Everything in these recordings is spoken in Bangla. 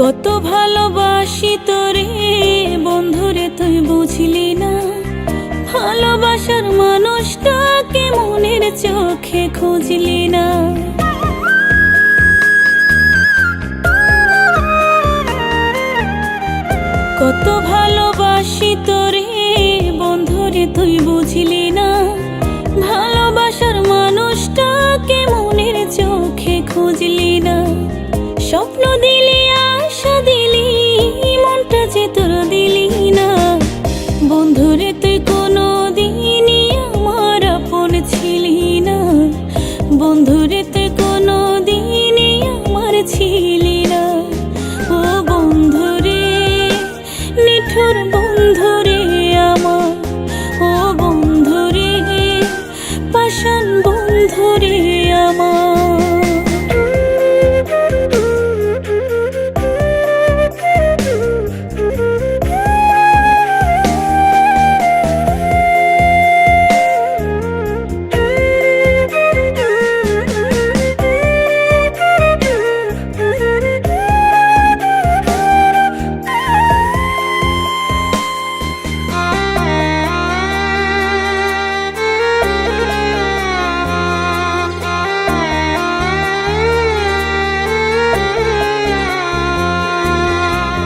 কত ভালোবাসি তোরে বন্ধুরে তুই বুঝলি না। ভালোবাসার মানুষটাকে মনের চোখে খুঁজলি না। কত ভালোবাসি তোরে বন্ধুরে তুই বুঝলি না। ভালোবাসার মানুষটাকে মনের চোখে খুঁজলি না। স্বপ্ন দিলি, আশা দিলি, মনটা যে তোর দিলি না। বন্ধুরে তুই কোনো দিনই আমার আপন ছিলি না। বন্ধুরে তুই কোনো দিনই আমার ছিলি না। ও বন্ধুরে, নিঠুর বন্ধুরে আমার, ও বন্ধুরে, পাষাণ বন্ধুরে আমার।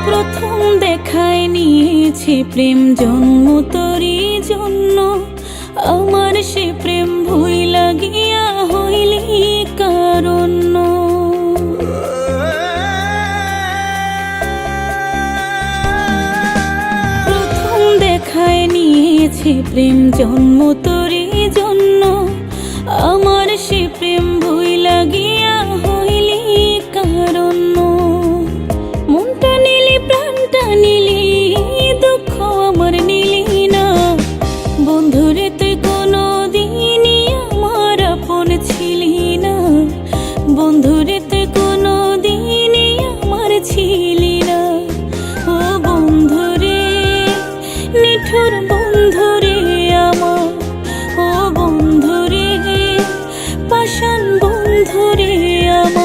প্রথম দেখায় নিয়েছে প্রেম জন্ম তোরই জন্য। আমার সে প্রেম ভুইলা গিয়া হইলি কারণ। প্রথম দেখায় নিয়েছে প্রেম জন্ম তোরই জন্য। আমার সে প্রেম ভুইলা গিয়া হইলি কারণ। মনটা নিলি, প্রাণটা নিলি, দুঃখ আমার নিলি না। বন্ধুরে তুই কোনো দিনই আমার আপন ছিলি না। বন্ধুরে তুই কোনো দিনই আমার ছিলি না। ও বন্ধুরে, নিঠুর বন্ধুরে আমার, ও বন্ধুরে, পাষাণ বন্ধুরে আমার।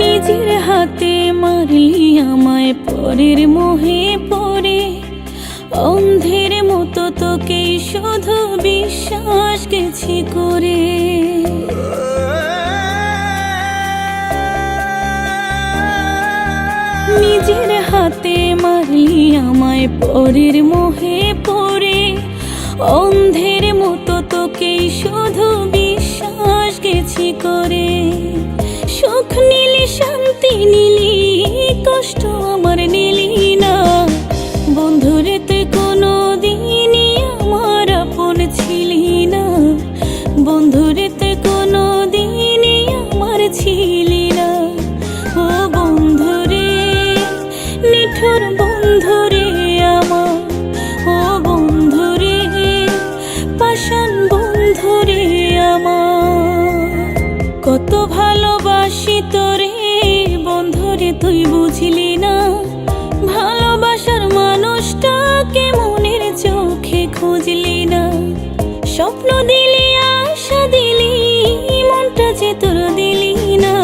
নিজের হাতে মারলি আমায় পরের মোহে পড়ে। অন্ধের মতো তোকে শুধু বিশ্বাস গেছি করে। নিজের হাতে মারলি আমায় পরের মোহে পড়ে। অন্ধের মতো তোকে শুধু বিশ্বাস গেছি করে। সুখ নিলি, শান্তি নিলি, কষ্ট আমার নিলি না। বন্ধুরে তুই কোনো দিনই আমার আপন ছিলি না। বন্ধুরে তুই কোনো দিনই আমার ছিলি না। ও বন্ধুরে, নিঠুর বন্ধুরে আমার, ও বন্ধুরে, পাষাণ বন্ধুরে আমার। কত ভালোবাসি তোরে বন্ধুরে তুই বুঝলি না। ভালোবাসার মানুষটাকে মনের চোখে খুঁজলি না। স্বপ্ন দিলি, আশা দিলি, মনটা যে তোর দিলি না।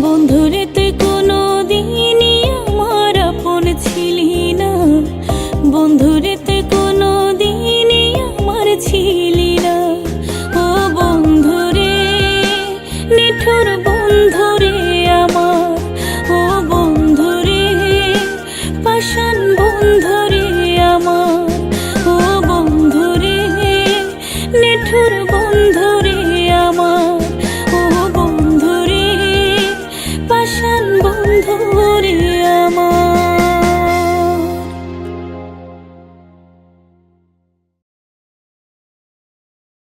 বন্ধুরে তুই কোনো দিনই আমার আপন ছিলি না। বন্ধুরে তুই কোনো দিনই আমার ছিলি না। ও বন্ধুরে, নিঠুর বন্ধুরে আমার, ও বন্ধুরে, পাষাণ বন্ধু।